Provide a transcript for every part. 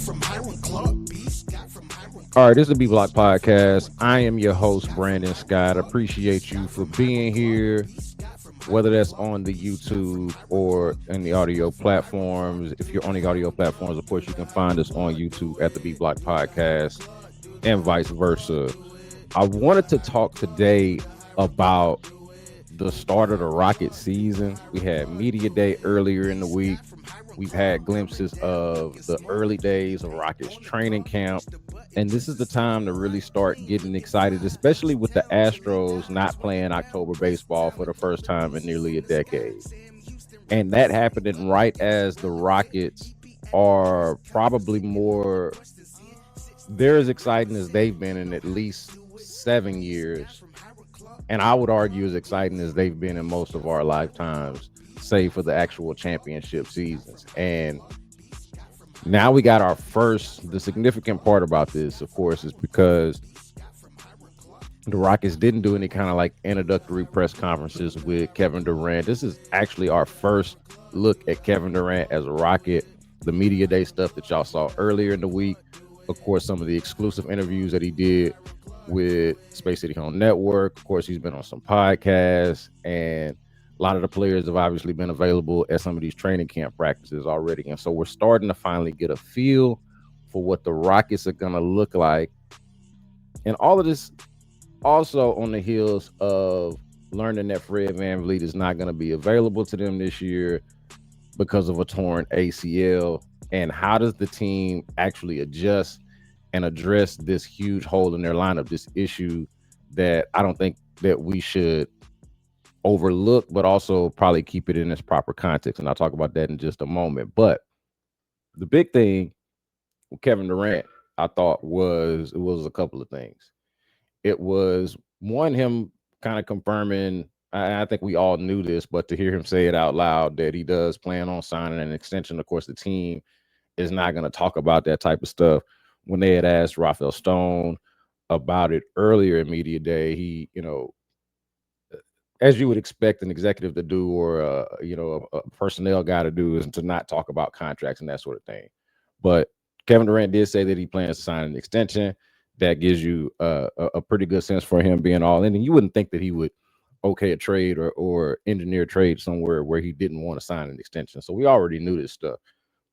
All right, this is the B Block Podcast. I am your host, Brandon Scott. Appreciate you for being here, whether that's on the YouTube or in the audio platforms. If you're on the audio platforms, of course, you can find us on YouTube at the B Block Podcast and vice versa. I wanted to talk today about the start of the Rocket season. We had Media Day earlier in the week. We've had glimpses of the early days of Rockets training camp. And this is the time to really start getting excited, especially with the Astros not playing October baseball for the first time in nearly a decade. And that happening right as the Rockets are probably they're as exciting as they've been in at least 7 years. And I would argue as exciting as they've been in most of our lifetimes, save for the actual championship seasons. And now we got the significant part about this, of course, is because the Rockets didn't do any kind of like introductory press conferences with Kevin Durant. This is actually our first look at Kevin Durant as a Rocket. The Media Day stuff that y'all saw earlier in the week, of course, some of the exclusive interviews that he did with Space City Home Network. Of course, he's been on some podcasts, and a lot of the players have obviously been available at some of these training camp practices already. And so we're starting to finally get a feel for what the Rockets are going to look like. And all of this also on the heels of learning that Fred VanVleet is not going to be available to them this year because of a torn ACL. And how does the team actually adjust and address this huge hole in their lineup, this issue that I don't think that we should overlook, but also probably keep it in its proper context. And I'll talk about that in just a moment. But the big thing with Kevin Durant, I thought it was a couple of things. It was one, him kind of confirming, I think we all knew this, but to hear him say it out loud that he does plan on signing an extension. Of course, the team is not going to talk about that type of stuff. When they had asked Rafael Stone about it earlier in Media Day, he, as you would expect an executive to do, or a personnel guy to do, is to not talk about contracts and that sort of thing. But Kevin Durant did say that he plans to sign an extension. That gives you a pretty good sense for him being all in. And you wouldn't think that he would okay a trade or engineer a trade somewhere where he didn't want to sign an extension. So we already knew this stuff.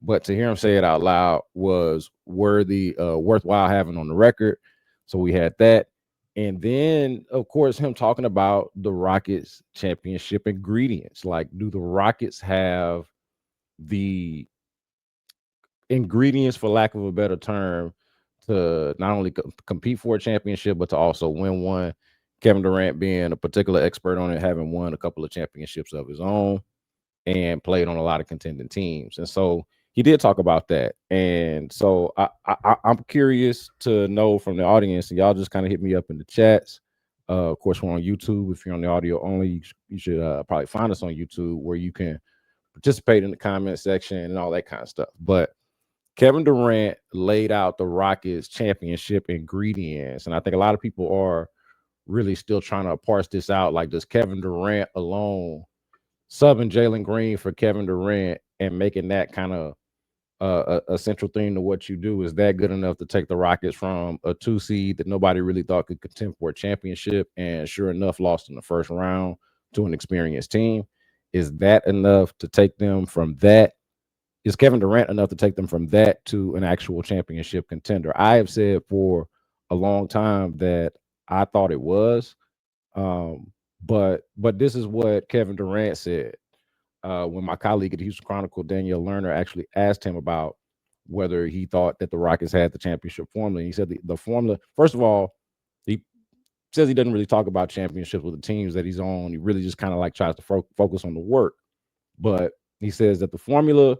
But to hear him say it out loud was worthwhile having on the record. So we had that. And then, of course, him talking about the Rockets championship ingredients. Like, do the Rockets have the ingredients, for lack of a better term, to not only compete for a championship, but to also win one? Kevin Durant being a particular expert on it, having won a couple of championships of his own and played on a lot of contending teams. And so he did talk about that. And so I'm curious to know from the audience, and y'all just kind of hit me up in the chats. Of course, we're on YouTube. If you're on the audio only, you should probably find us on YouTube, where you can participate in the comment section and all that kind of stuff. But Kevin Durant laid out the Rockets championship ingredients. And I think a lot of people are really still trying to parse this out. Like, does Kevin Durant alone, subbing Jalen Green for Kevin Durant and making that kind of a central theme to what you do, is that good enough to take the Rockets from a 2 seed that nobody really thought could contend for a championship, and sure enough lost in the first round to an experienced team? Is that enough to take them from that? Is Kevin Durant enough to take them from that to an actual championship contender? I have said for a long time that I thought it was. But this is what Kevin Durant said when my colleague at the Houston Chronicle, Danielle Lerner, actually asked him about whether he thought that the Rockets had the championship formula. And he said the formula, first of all, he says he doesn't really talk about championships with the teams that he's on. He really just kind of like tries to focus on the work. But he says that the formula,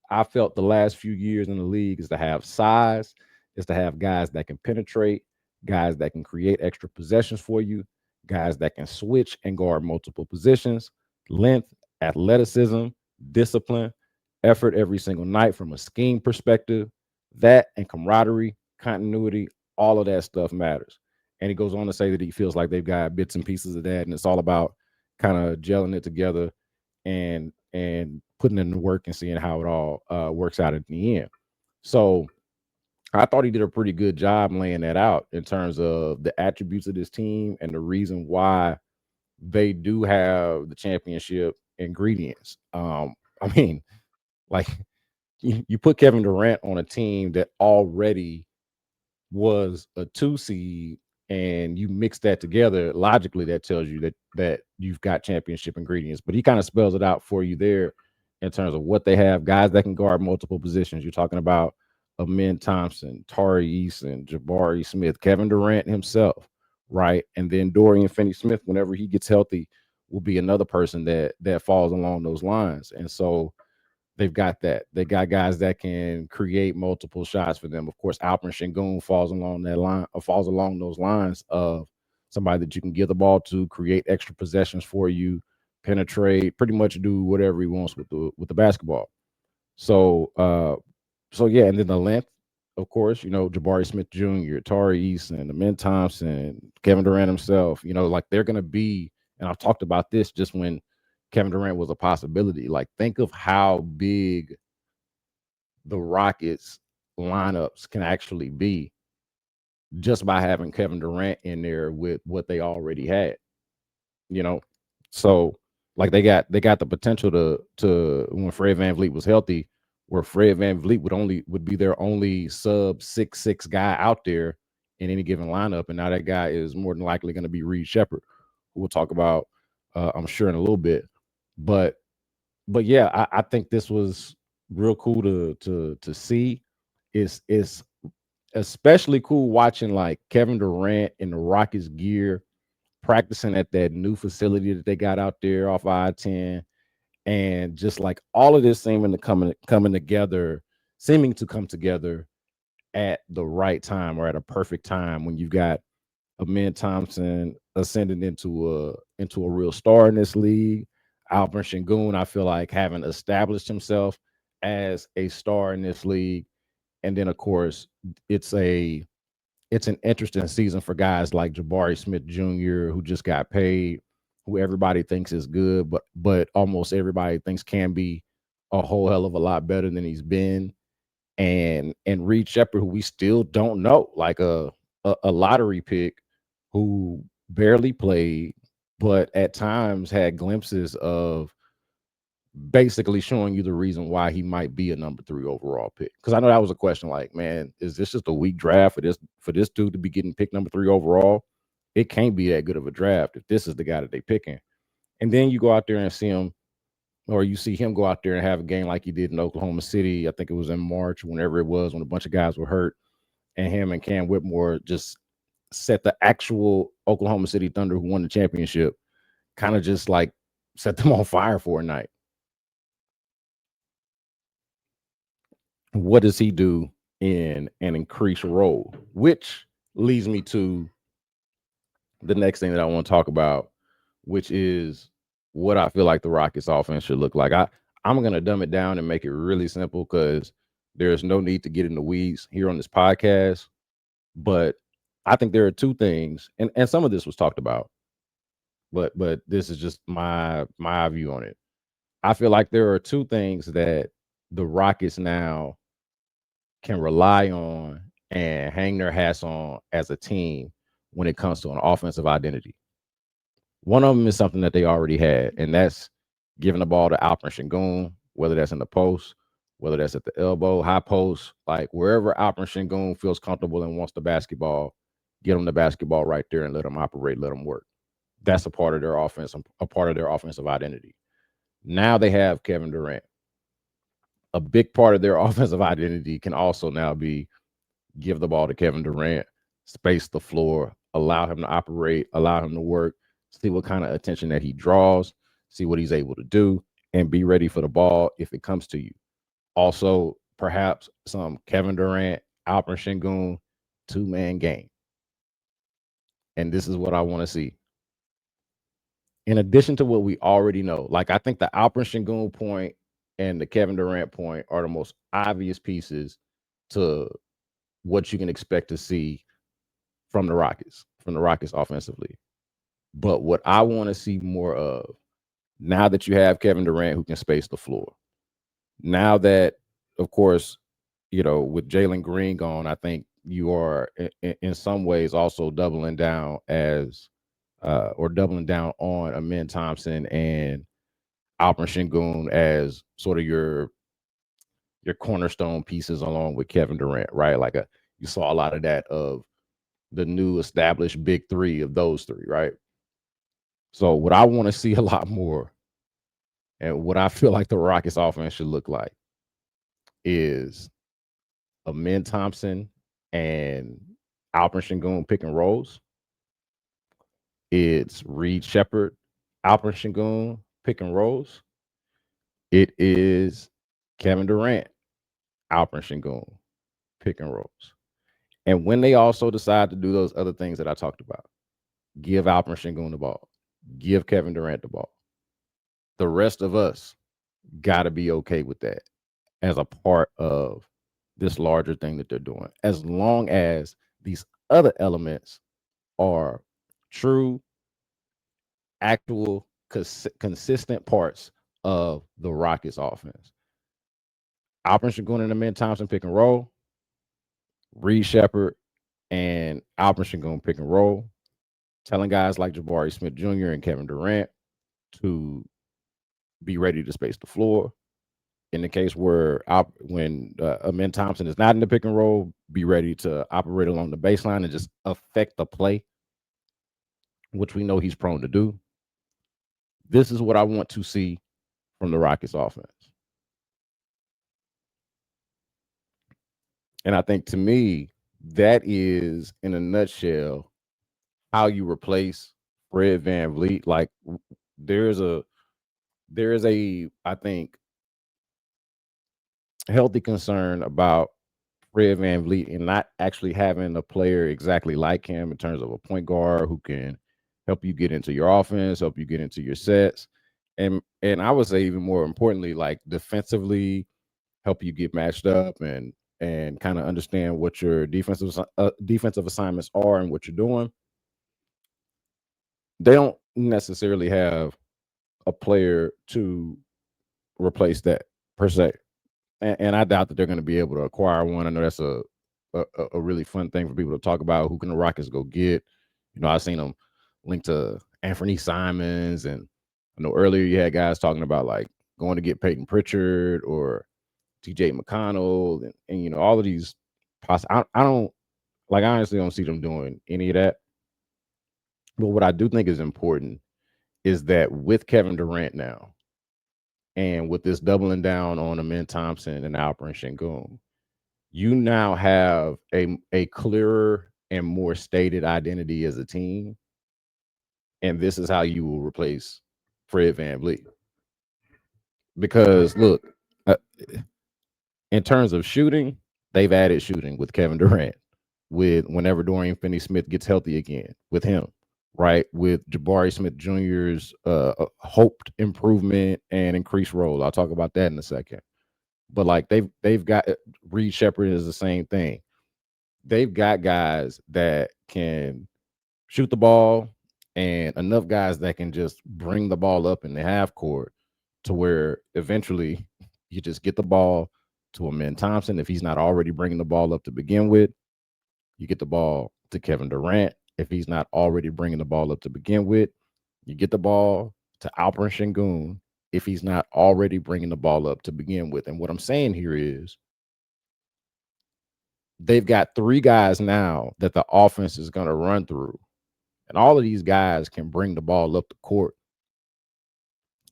I felt the last few years in the league, is to have size, is to have guys that can penetrate, guys that can create extra possessions for you, guys that can switch and guard multiple positions, length, athleticism, discipline, effort every single night from a scheme perspective. That and camaraderie, continuity, all of that stuff matters. And he goes on to say that he feels like they've got bits and pieces of that, and it's all about kind of gelling it together and putting in the work and seeing how it all works out at the end. So I thought he did a pretty good job laying that out in terms of the attributes of this team and the reason why they do have the championship ingredients. I mean, like you put Kevin Durant on a team that already was a 2 seed, and you mix that together, logically that tells you that you've got championship ingredients. But he kind of spells it out for you there in terms of what they have: guys that can guard multiple positions. You're talking about Amin Thompson, Tari Eason, Jabari Smith, Kevin Durant himself, right? And then Dorian Finney-Smith, whenever he gets healthy, will be another person that falls along those lines. And so they've got that. They got guys that can create multiple shots for them. Of course, Alperen Sengun falls along that line, or falls along those lines of somebody that you can give the ball to, create extra possessions for you, penetrate, pretty much do whatever he wants with the basketball. So so yeah, and then the length, of course, Jabari Smith Jr., Tari Eason, Amin Thompson, Kevin Durant himself, like they're gonna be, and I've talked about this just when Kevin Durant was a possibility. Like, think of how big the Rockets lineups can actually be just by having Kevin Durant in there with what they already had, you know. So like they got the potential to when Fred VanVleet was healthy, where Fred VanVleet would be their only sub 6'6" guy out there in any given lineup. And now that guy is more than likely going to be Reed Sheppard, who we'll talk about I'm sure in a little bit. But yeah, I think this was real cool to see. It's especially cool watching like Kevin Durant in the Rockets gear practicing at that new facility that they got out there off I-10, and just like all of this coming together, seeming to come together at the right time or at a perfect time when you've got Amin Thompson ascending into a real star in this league. Alperen Sengun, I feel like having established himself as a star in this league, and then of course it's an interesting season for guys like Jabari Smith Jr., who just got paid, who everybody thinks is good, but almost everybody thinks can be a whole hell of a lot better than he's been. And Reed Sheppard, who we still don't know, like a lottery pick who barely played, but at times had glimpses of basically showing you the reason why he might be a number 3 overall pick. Because I know that was a question, like, man, is this just a weak draft for this dude to be getting picked number 3 overall? It can't be that good of a draft if this is the guy that they picking. And then you go out there and see him, or you see him go out there and have a game like he did in Oklahoma City. I think it was in March, whenever it was, when a bunch of guys were hurt, and him and Cam Whitmore just set the actual Oklahoma City Thunder, who won the championship, kind of just like set them on fire for a night. What does he do in an increased role? Which leads me to the next thing that I want to talk about, which is what I feel like the Rockets offense should look like. I'm going to dumb it down and make it really simple because there's no need to get in the weeds here on this podcast. But I think there are two things, and some of this was talked about, but this is just my view on it. I feel like there are two things that the Rockets now can rely on and hang their hats on as a team when it comes to an offensive identity. One of them is something that they already had, and that's giving the ball to Alperen Sengun, whether that's in the post, whether that's at the elbow, high post, like wherever Alperen Sengun feels comfortable and wants the basketball, get them the basketball right there and let them operate, let them work. That's a part of their offense, a part of their offensive identity. Now they have Kevin Durant. A big part of their offensive identity can also now be give the ball to Kevin Durant, space the floor, allow him to operate, allow him to work, see what kind of attention that he draws, see what he's able to do, and be ready for the ball if it comes to you. Also, perhaps some Kevin Durant, Alperen Sengun, two-man game. And this is what I want to see. In addition to what we already know, like I think the Alperen Sengun point and the Kevin Durant point are the most obvious pieces to what you can expect to see from the Rockets offensively. But what I want to see more of, now that you have Kevin Durant who can space the floor, now that, of course, with Jalen Green gone, I think you are in some ways also doubling down or doubling down on Amin Thompson and Alperen Sengun as sort of your cornerstone pieces along with Kevin Durant, right? You saw a lot of that of the new established big three of those three, right? So what I want to see a lot more, and what I feel like the Rockets offense should look like, is Amin Thompson and Alperen Sengun pick and rolls. It's Reed Sheppard, Alperen Sengun pick and rolls. It is Kevin Durant, Alperen Sengun pick and rolls. And when they also decide to do those other things that I talked about, give Alperen Sengun the ball, give Kevin Durant the ball. The rest of us got to be okay with that as a part of this larger thing that they're doing, as long as these other elements are true, actual, consistent parts of the Rockets offense. Alperen Sengun and Amin Thompson pick and roll, Reed Sheppard and Alperen Sengun pick and roll, telling guys like Jabari Smith Jr. and Kevin Durant to be ready to space the floor. In the case where when Amin Thompson is not in the pick and roll, be ready to operate along the baseline and just affect the play, which we know he's prone to do. This is what I want to see from the Rockets offense. And I think, to me, that is, in a nutshell, how you replace Fred VanVleet. Like, there is a, I think, healthy concern about Fred VanVleet and not actually having a player exactly like him in terms of a point guard who can help you get into your offense, help you get into your sets, and I would say even more importantly, like defensively, help you get matched up and kind of understand what your defensive assignments are and what you're doing. They don't necessarily have a player to replace that per se, and I doubt that they're going to be able to acquire one. I know that's a really fun thing for people to talk about. Who can the Rockets go get? I've seen them linked to Anthony Simons, and I know earlier you had guys talking about like going to get Peyton Pritchard or TJ McConnell, and all of these. I don't like. I honestly don't see them doing any of that. But what I do think is important is that with Kevin Durant now, and with this doubling down on Amin Thompson and Alperen Sengun, you now have a clearer and more stated identity as a team, and this is how you will replace Fred VanVleet. Because look, uh, in terms of shooting, they've added shooting with Kevin Durant, with whenever Dorian Finney-Smith gets healthy again, with him, right? With Jabari Smith Jr.'s hoped improvement and increased role. I'll talk about that in a second. But like they've got Reed Sheppard is the same thing. They've got guys that can shoot the ball and enough guys that can just bring the ball up in the half court to where eventually you just get the ball to Amin Thompson if he's not already bringing the ball up to begin with. You get the ball to Kevin Durant if he's not already bringing the ball up to begin with. You get the ball to Alperen Sengun if he's not already bringing the ball up to begin with. And what I'm saying here is they've got three guys now that the offense is going to run through. And all of these guys can bring the ball up the court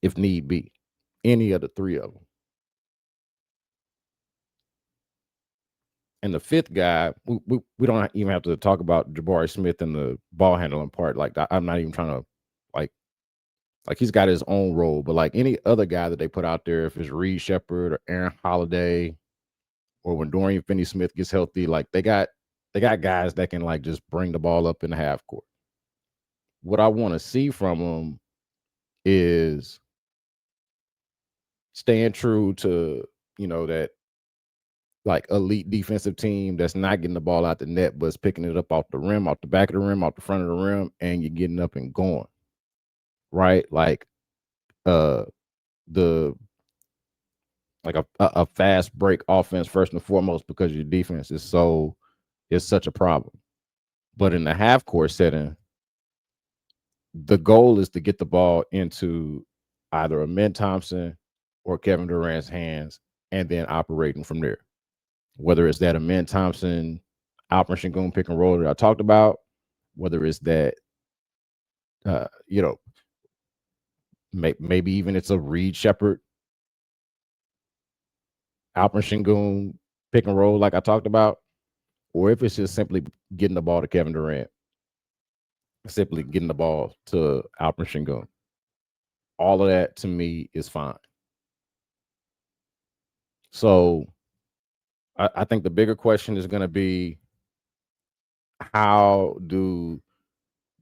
if need be, any of the three of them. And the fifth guy, we don't even have to talk about Jabari Smith and the ball handling part. Like, I'm not even trying to, like he's got his own role. But like any other guy that they put out there, if it's Reed Sheppard or Aaron Holiday, or when Dorian Finney-Smith gets healthy, like they got guys that can like just bring the ball up in the half court. What I want to see from them is staying true to, that like elite defensive team that's not getting the ball out the net, but it's picking it up off the rim, off the back of the rim, off the front of the rim, and you're getting up and going. Right? Like the like a fast break offense first and foremost, because your defense is such a problem. But in the half court setting, the goal is to get the ball into either Amen Thompson or Kevin Durant's hands and then operating from there. Whether it's that Amen Thompson, Alperen Sengun pick and roll that I talked about, whether it's that, you know, maybe even it's a Reed Sheppard, Alperen Sengun pick and roll like I talked about, or if it's just simply getting the ball to Kevin Durant, simply getting the ball to Alperen Sengun. All of that to me is fine. So I think the bigger question is going to be, how do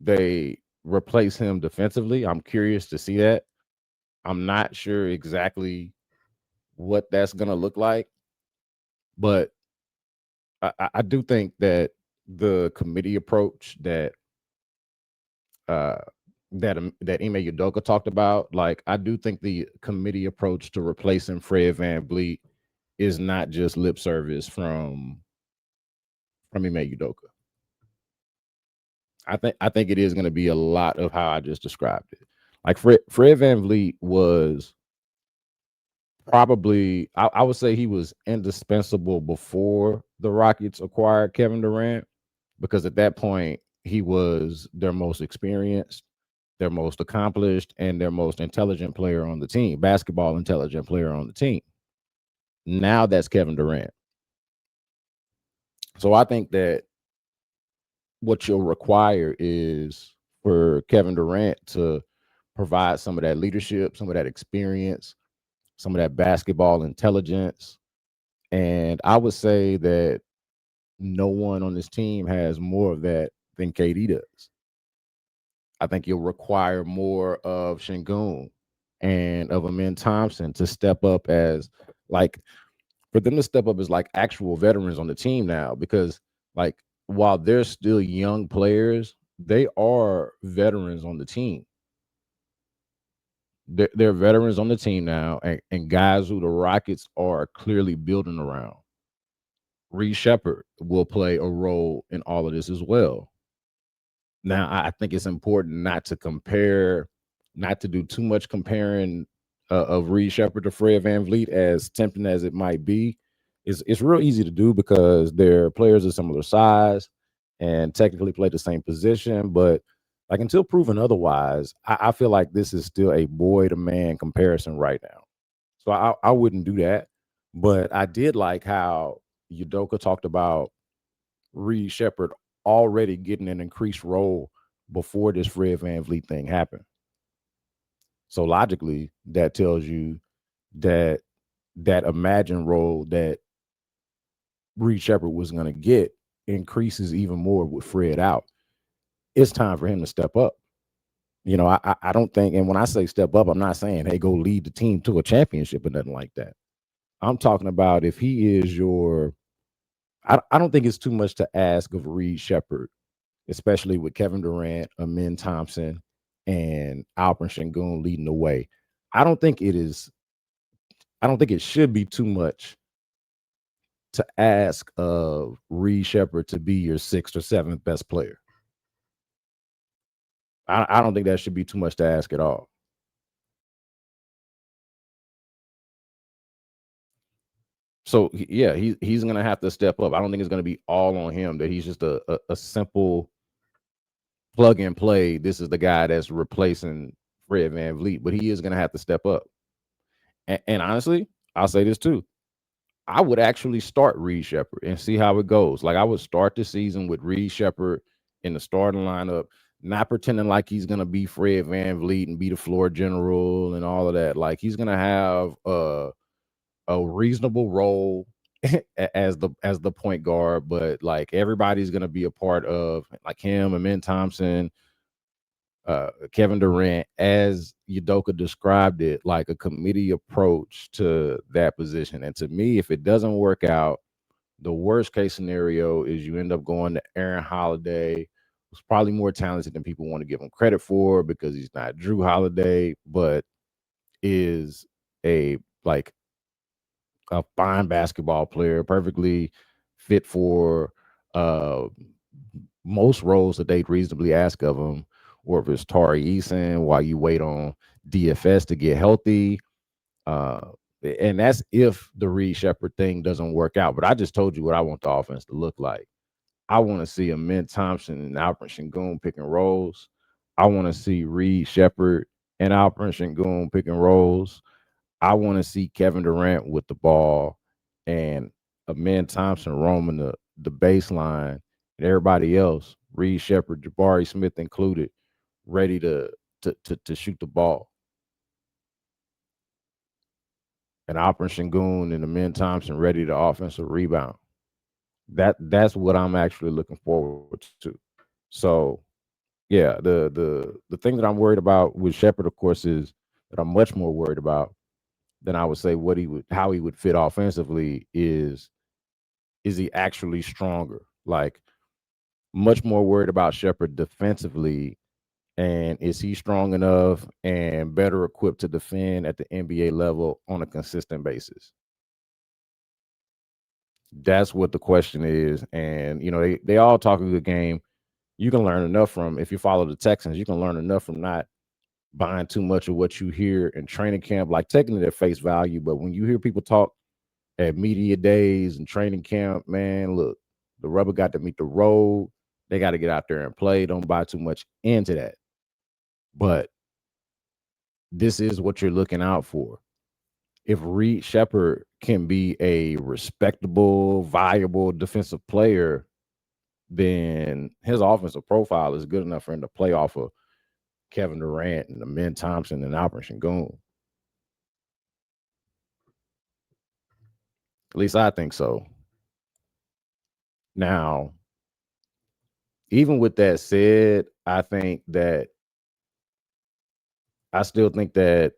they replace him defensively? I'm curious to see that. I'm not sure exactly what that's going to look like, but I do think that the committee approach that uh, that Ime Udoka talked about, like, I do think the committee approach to replacing Fred VanVleet is not just lip service from Ime Udoka. I think it is going to be a lot of how I just described it. Like Fred VanVleet was probably, I would say he was indispensable before the Rockets acquired Kevin Durant, because at that point he was their most experienced, their most accomplished, and their most intelligent player on the team, basketball intelligent player on the team. Now that's Kevin Durant. So I think that what you'll require is for Kevin Durant to provide some of that leadership, some of that experience, some of that basketball intelligence. And I would say that no one on this team has more of that than KD does. I think you'll require more of Sengun and of Amen Thompson to step up as, like, for them to step up as like actual veterans on the team now, because, like, while they're still young players, they are veterans on the team. They're veterans on the team now, and guys who the Rockets are clearly building around. Reed Sheppard will play a role in all of this as well. Now, I think it's important not to compare, not to do too much comparing of Reed Sheppard to Fred VanVleet, as tempting as it might be. It's real easy to do because they're players of similar size and technically play the same position. But, like, until proven otherwise, I feel like this is still a boy to man comparison right now. So I wouldn't do that. But I did like how Udoka talked about Reed Sheppard already getting an increased role before this Fred VanVleet thing happened. So logically, that tells you that that imagined role that Reed Sheppard was going to get increases even more with Fred out. It's time for him to step up. You know, I don't think, and when I say step up, I'm not saying, hey, go lead the team to a championship or nothing like that. I'm talking about, if he is your, I don't think it's too much to ask of Reed Sheppard, especially with Kevin Durant, Amen Thompson, and Alperen Sengun leading the way. I don't think it is. I don't think it should be too much to ask of Reed Sheppard to be your sixth or seventh best player. I don't think that should be too much to ask at all. So yeah, he's gonna have to step up. I don't think it's gonna be all on him, that he's just a simple plug and play. This is the guy that's replacing Fred VanVleet, but he is gonna have to step up. And honestly, I'll say this too. I would actually start Reed Sheppard and see how it goes. Like, I would start the season with Reed Sheppard in the starting lineup, not pretending like he's gonna be Fred VanVleet and be the floor general and all of that. Like, he's gonna have a reasonable role as the point guard, but, like, everybody's gonna be a part of, like, him, Amen Thompson, Kevin Durant, as Udoka described it, like a committee approach to that position. And to me, if it doesn't work out, the worst case scenario is you end up going to Aaron Holiday, who's probably more talented than people want to give him credit for, because he's not Drew Holiday, but is a, like, a fine basketball player, perfectly fit for uh, most roles that they'd reasonably ask of him, or if it's Tari Eason while you wait on DFS to get healthy. Uh, and that's if the Reed Sheppard thing doesn't work out. But I just told you what I want the offense to look like. I want to see a Min Thompson and Alperen Sengun pick and rolls. I want to see Reed Sheppard and Alperen Sengun pick and rolls. I want to see Kevin Durant with the ball and a Min Thompson roaming the baseline, and everybody else, Reed Sheppard, Jabari Smith included, ready to shoot the ball. And Alperen Sengun and the Min Thompson ready to offensive rebound. That's what I'm actually looking forward to. So yeah, the thing that I'm worried about with Sheppard, of course, is that I'm much more worried about than I would say what he would how he would fit offensively is he actually stronger? Like much more worried about Sheppard defensively, and is he strong enough and better equipped to defend at the NBA level on a consistent basis? That's what the question is. And they all talk a good game. You can learn enough from if you follow the Texans, you can learn enough from not buying too much of what you hear in training camp, like taking it at face value. But when you hear people talk at media days and training camp, man, look, the rubber got to meet the road. They got to get out there and play. Don't buy too much into that. But this is what you're looking out for. If Reed Sheppard can be a respectable, viable defensive player, then his offensive profile is good enough for him to play off of Kevin Durant and Amin Thompson and Alperen Sengun. At least I think so. Now, even with that said, I still think that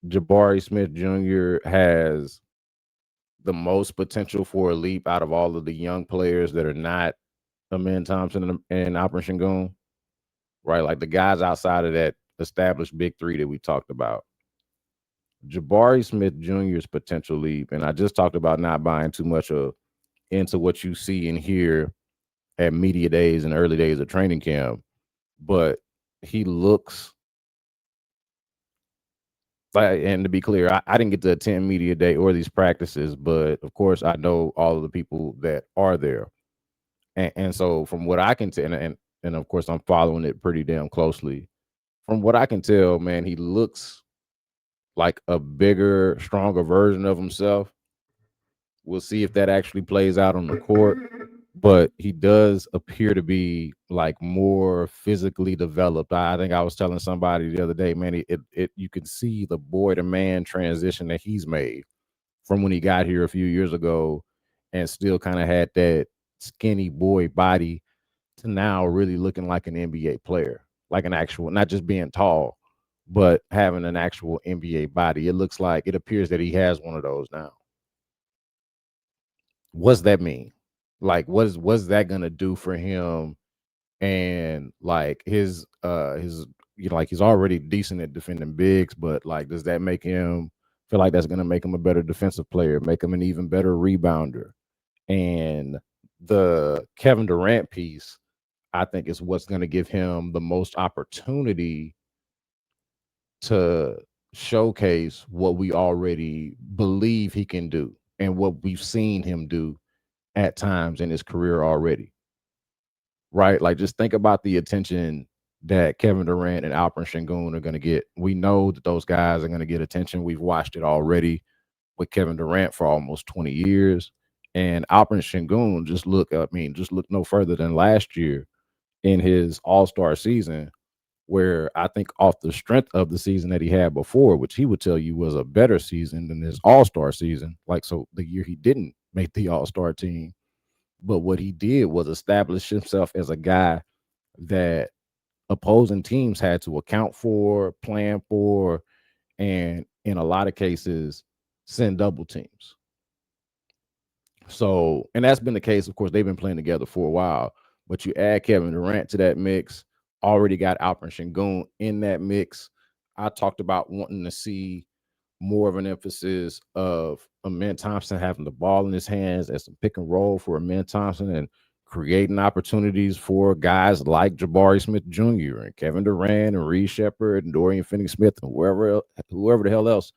Jabari Smith Jr. has the most potential for a leap out of all of the young players that are not Amin Thompson and Alperen Sengun, right? Like the guys outside of that established big three that we talked about. Jabari Smith Jr.'s potential leap, and I just talked about not buying too much into what you see and hear at media days and early days of training camp, but he looks like, and to be clear, I didn't get to attend media day or these practices, but of course I know all of the people that are there. And so from what I can tell, and of course I'm following it pretty damn closely. From what I can tell, man, he looks like a bigger, stronger version of himself. We'll see if that actually plays out on the court. But he does appear to be like more physically developed. I think I was telling somebody the other day, man, it you can see the boy to man transition that he's made from when he got here a few years ago and still kind of had that skinny boy body to now really looking like an NBA player, like an actual, not just being tall, but having an actual NBA body. It appears that he has one of those now. What's that mean? Like, what's that gonna do for him? And like his like he's already decent at defending bigs, but like does that make him feel like that's gonna make him a better defensive player, make him an even better rebounder? And the Kevin Durant piece, I think, is what's gonna give him the most opportunity to showcase what we already believe he can do and what we've seen him do at times in his career already, right? Like, just think about the attention that Kevin Durant and Alperen Sengun are going to get. We know that those guys are going to get attention. We've watched it already with Kevin Durant for almost 20 years. And Alperen Sengun, just look no further than last year in his All-Star season, where I think off the strength of the season that he had before, which he would tell you was a better season than his All-Star season, like, so the year he didn't make the All-Star team. But what he did was establish himself as a guy that opposing teams had to account for, plan for, and in a lot of cases, send double teams. So, and that's been the case. Of course, they've been playing together for a while. But you add Kevin Durant to that mix, already got Alperen Sengun in that mix. I talked about wanting to see more of an emphasis of Amen Thompson having the ball in his hands as some pick and roll for Amen Thompson and creating opportunities for guys like Jabari Smith Jr. and Kevin Durant and Reed Sheppard and Dorian Finney-Smith and whoever the hell else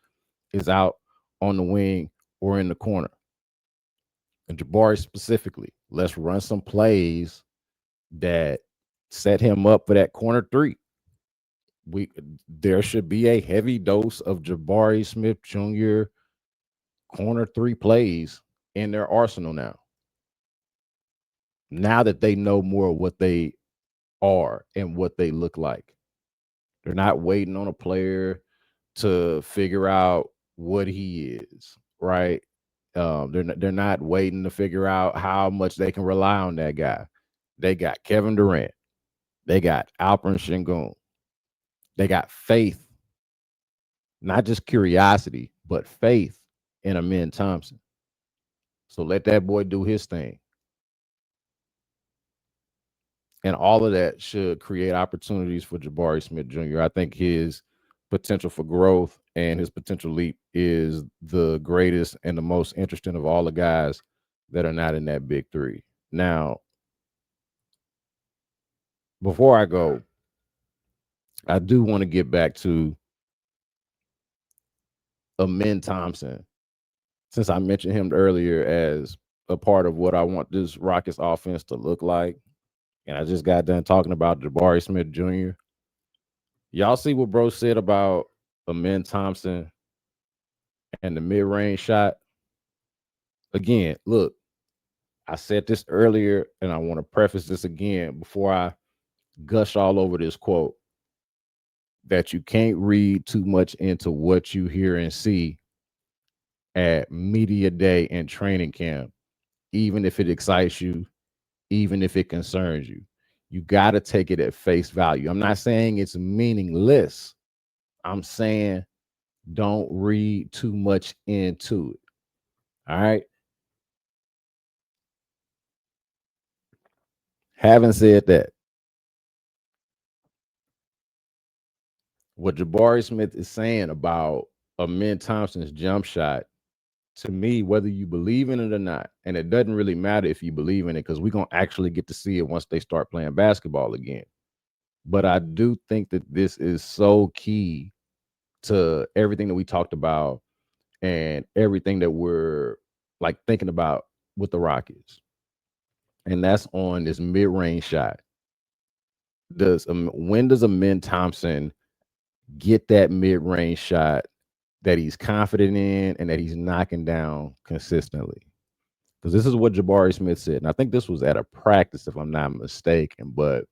is out on the wing or in the corner. And Jabari specifically, let's run some plays that set him up for that corner three. There should be a heavy dose of Jabari Smith Jr. corner three plays in their arsenal now. Now that they know more what they are and what they look like. They're not waiting on a player to figure out what he is, right? They're not waiting to figure out how much they can rely on that guy. They got Kevin Durant. They got Alperen Sengun. They got faith, not just curiosity, but faith in Amen Thompson. So let that boy do his thing. And all of that should create opportunities for Jabari Smith Jr. I think his potential for growth and his potential leap is the greatest and the most interesting of all the guys that are not in that big three. Now, before I go, I do want to get back to Amen Thompson, since I mentioned him earlier as a part of what I want this Rockets offense to look like. And I just got done talking about Jabari Smith Jr. Y'all see what bro said about Amen Thompson and the mid-range shot? Again, look, I said this earlier, and I want to preface this again before I gush all over this quote, that you can't read too much into what you hear and see at media day and training camp, even if it excites you, even if it concerns you. You got to take it at face value. I'm not saying it's meaningless. I'm saying don't read too much into it. All right. Having said that, what Jabari Smith is saying about Amen Thompson's jump shot, to me, whether you believe in it or not, and it doesn't really matter if you believe in it because we're going to actually get to see it once they start playing basketball again. But I do think that this is so key to everything that we talked about and everything that we're like thinking about with the Rockets. And that's on this mid-range shot. When does Amen Thompson get that mid-range shot that he's confident in and that he's knocking down consistently? Because this is what Jabari Smith said. And I think this was at a practice, if I'm not mistaken, but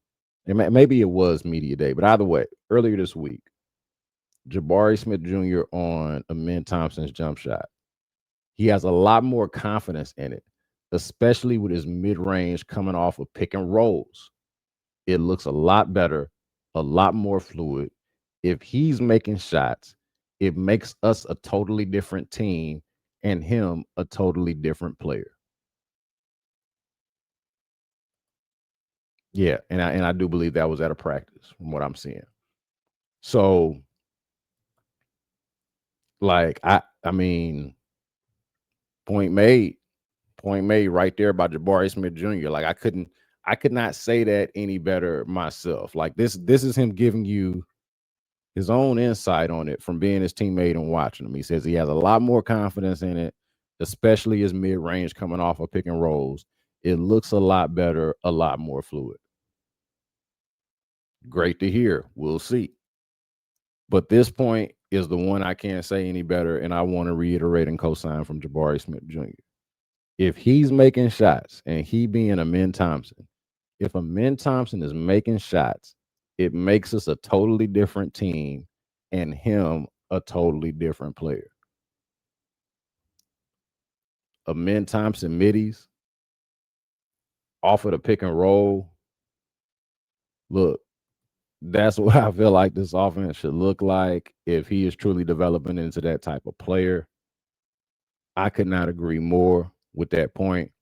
maybe it was media day. But either way, earlier this week, Jabari Smith Jr. on Amen Thompson's jump shot. He has a lot more confidence in it, especially with his mid-range coming off of pick and rolls. It looks a lot better, a lot more fluid. If he's making shots, it makes us a totally different team and him a totally different player. Yeah, and I do believe that was at a practice from what I'm seeing. So, like, I mean, point made right there about Jabari Smith Jr. Like, I could not say that any better myself. Like, this is him giving you his own insight on it from being his teammate and watching him. He says he has a lot more confidence in it, especially his mid-range coming off of pick and rolls. It looks a lot better, a lot more fluid. Great to hear. We'll see. But this point is the one I can't say any better, and I want to reiterate and co-sign from Jabari Smith Jr. If he's making shots and he being Amen Thompson, if Amen Thompson is making shots, it makes us a totally different team and him a totally different player. Amen Thompson middies off of the pick and roll. Look, that's what I feel like this offense should look like if he is truly developing into that type of player. I could not agree more with that point.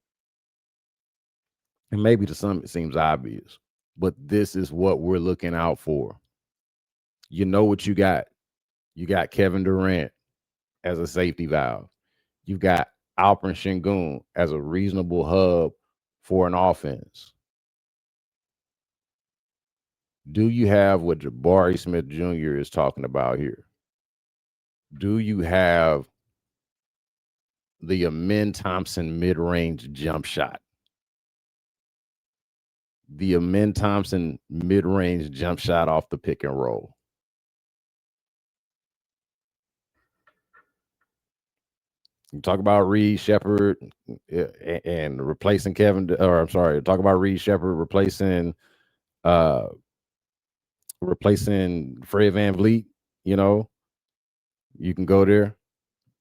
And maybe to some it seems obvious, but this is what we're looking out for. You know what you got. You got Kevin Durant. as a safety valve. You've got Alperen Sengun as a reasonable hub for an offense. Do you have what Jabari Smith Jr. is talking about here? Do you have the Amen Thompson mid-range jump shot? The Amen Thompson mid-range jump shot off the pick and roll. You talk about Reed Sheppard and replacing talk about Reed Sheppard replacing Fred VanVleet. You know, you can go there.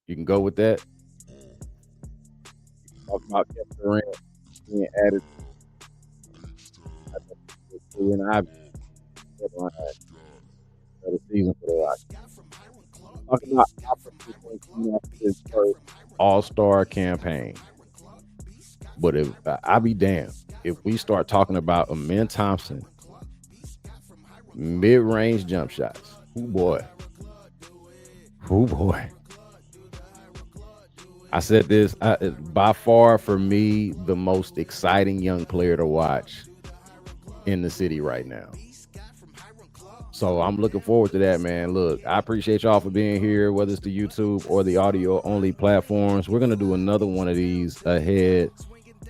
You can go with that. Talk about Kevin Durant being added. And I've the season for the Rockets. Talking about his first All-Star campaign. But if I be damned if we start talking about Amen Thompson mid-range jump shots. Oh boy. I said this by far for me the most exciting young player to watch in the city right now. So I'm looking forward to that, man. Look, I appreciate y'all for being here, whether it's the YouTube or the audio only platforms. We're gonna do another one of these ahead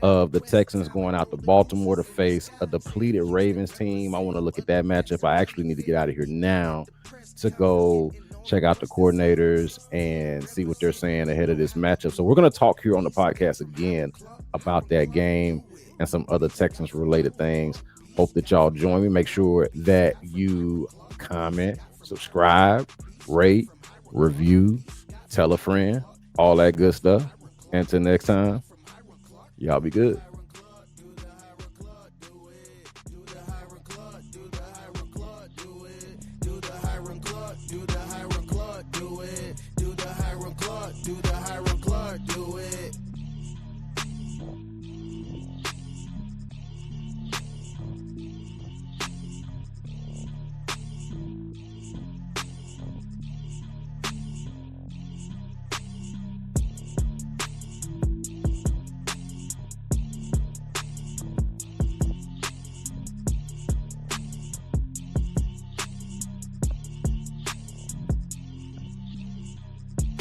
of the Texans going out to Baltimore to face a depleted Ravens team. I want to look at that matchup. I actually need to get out of here now to go check out the coordinators and see what they're saying ahead of this matchup. So we're going to talk here on the podcast again about that game and some other Texans related things. Hope that y'all join me. Make sure that you comment, subscribe, rate, review, tell a friend, all that good stuff. Until next time, y'all be good.